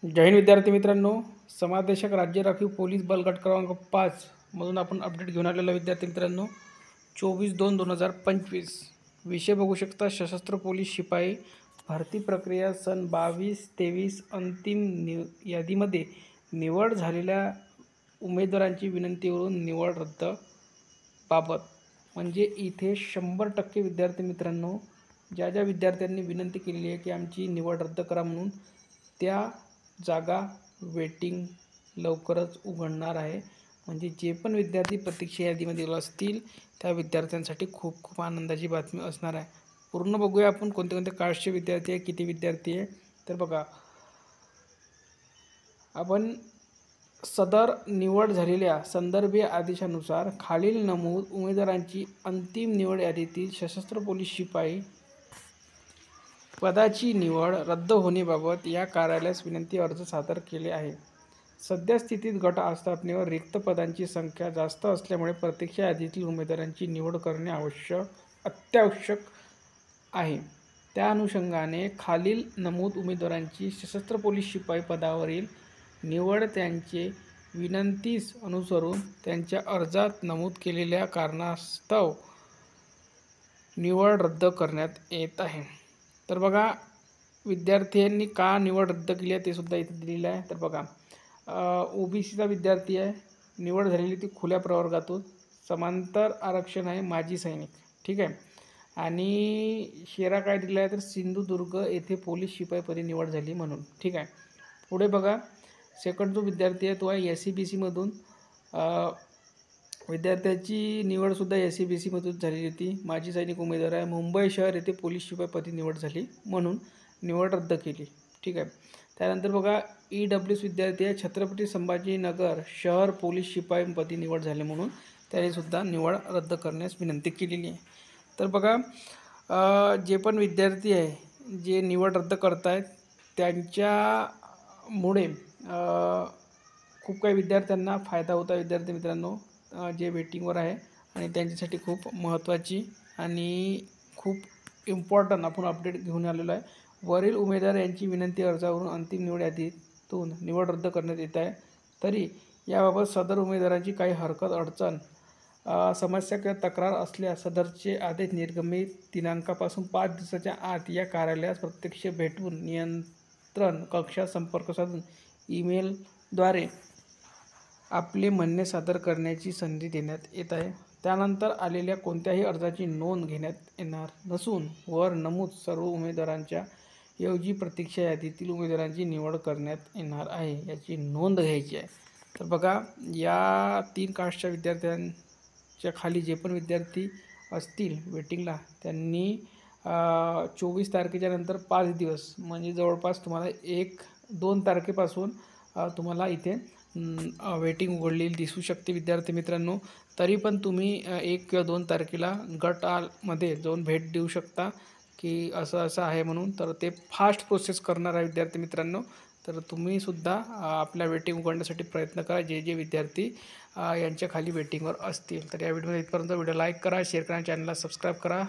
जय हिंद विद्यार्थी मित्रांनो, समादेशक राज्य राखीव पोलीस बल गट क्रमांक 5 मधून आपण अपडेट घेऊन आलेलो विद्यार्थी मित्रांनो 24/2/2025 विषय बघू शकता। सशस्त्र पोलीस शिपाई भरती प्रक्रिया सन 22-23 अंतिम यादीमध्ये निवड झालेल्या उमेदवारांची विनंतीवरून निवड रद्द बाबत। म्हणजे इथे 100% विद्यार्थी मित्रांनो ज्या विद्यार्थ्यांनी विनंती केलेली आहे की आमची निवड रद्द करा म्हणून, त्या जागा वेटिंग लवकरच उघडणार आहे। म्हणजे जे पण विद्यार्थी प्रतीक्षा यादीमध्ये असतील त्या विद्यार्थ्यांसाठी खूप खूप आनंदाची बातमी असणार आहे। पूर्ण बघूया आपण कोणते कोणते कास्टचे विद्यार्थी आहे, किती विद्यार्थी आहे। तर बघा, आपण सदर निवड झालेल्या संदर्भीय आदेशानुसार खालील नमूद उमेदवारांची अंतिम निवड यादीतील सशस्त्र पोलीस शिपाई पदाची निवड रद्द होण्याबाबत या कार्यालयास विनंती अर्ज सादर केले आहे। सद्यस्थितीत गट आस्थापनेवर रिक्त पदांची संख्या जास्त असल्यामुळे प्रतीक्षा यादीतील उमेदवारांची निवड करणे अत्यावश्यक आहे। त्या अनुषंगाने खालील नमूद उमेदवारांची सशस्त्र पोलीस शिपाई पदावरील निवड त्यांचे विनंतीस अनुसरून त्यांच्या अर्जात नमूद केलेल्या कारणास्तव निवड रद्द करण्यात येत आहे। तर बघा, विद्यार्थ्यांनी का निवड रद्द केली आहे ते सुद्धा इथे दिलेलं आहे। तर बघा, ओबीसीचा विद्यार्थी आहे, निवड झालेली ती खुल्या प्रवर्गातून, समांतर आरक्षण आहे, माजी सैनिक, ठीक आहे। आणि शेरा काय दिला आहे तर सिंधुदुर्ग येथे पोलीस शिपाईपदी निवड झाली म्हणून, ठीक आहे। पुढे बघा, सेकंड जो विद्यार्थी आहे तो आहे SCBC मधून, विद्यार्थ्याची निवडसुद्धा SCBC मधून झालेली होती, माजी सैनिक उमेदवार आहे, मुंबई शहर येथे पोलीस शिपाईपदी निवड झाली म्हणून निवड रद्द केली, ठीक आहे। त्यानंतर बघा, EWS विद्यार्थी आहे, छत्रपती संभाजीनगर शहर पोलीस शिपाईपदी निवड झाली म्हणून त्याने सुद्धा निवड रद्द करण्यास विनंती केलेली आहे। तर बघा, जे पण विद्यार्थी आहे जे निवड रद्द करतायत त्यांच्यामुळे खूप काही विद्यार्थ्यांना फायदा होता विद्यार्थी मित्रांनो, जे वेटिंगवर आहे आणि त्यांच्यासाठी खूप महत्त्वाची आणि खूप इम्पॉर्टंट आपण अपडेट घेऊन आलेलो आहे। वरील उमेदवार यांची विनंती अर्जावरून अंतिम निवड यादीतून निवड रद्द करण्यात येत आहे। तरी याबाबत सदर उमेदवारांची काही हरकत अडचण समस्या किंवा तक्रार असल्यास सदरचे आदेश निर्गमित दिनांकापासून 5 दिवसाच्या आत या कार्यालयास प्रत्यक्ष भेटून नियंत्रण कक्षात संपर्क साधून ईमेलद्वारे आपले म्हणणे सादर करण्याची संधी देण्यात येत आहे। त्यानंतर आलेल्या कोणत्याही अर्जाची नोंद घेण्यात येणार नसून वर नमूद सर्व उमेदवारांच्या ऐवजी प्रतीक्षा यादीतील उमेदवारांची निवड करण्यात येणार आहे, याची नोंद घ्यायची आहे। तर बघा, या 3 कास्टच्या विद्यार्थ्यांच्या खाली जे पण विद्यार्थी असतील वेटिंगला त्यांनी 24 तारखेच्या नंतर 5 दिवस म्हणजे जवळपास तुम्हाला 1-2 तारखेपासून तुम्हाला इथे वेटिंग उघडलेली दिसू शकते विद्यार्थी मित्रांनो। तरी पण तुम्ही 1 किंवा 2 तारखेला गटामध्ये जाऊन भेट देऊ शकता की असं आहे म्हणून, तर ते फास्ट प्रोसेस करणार आहे विद्यार्थी मित्रांनो। तर तुम्ही सुद्धा आपल्या वेटिंग उघडण्यासाठी प्रयत्न करा जे विद्यार्थी यांच्या खाली वेटिंगवर असतील। तर या व्हिडिओमध्ये इथपर्यंत, व्हिडिओ लाईक करा, शेअर करा, चॅनलला सबस्क्राईब करा।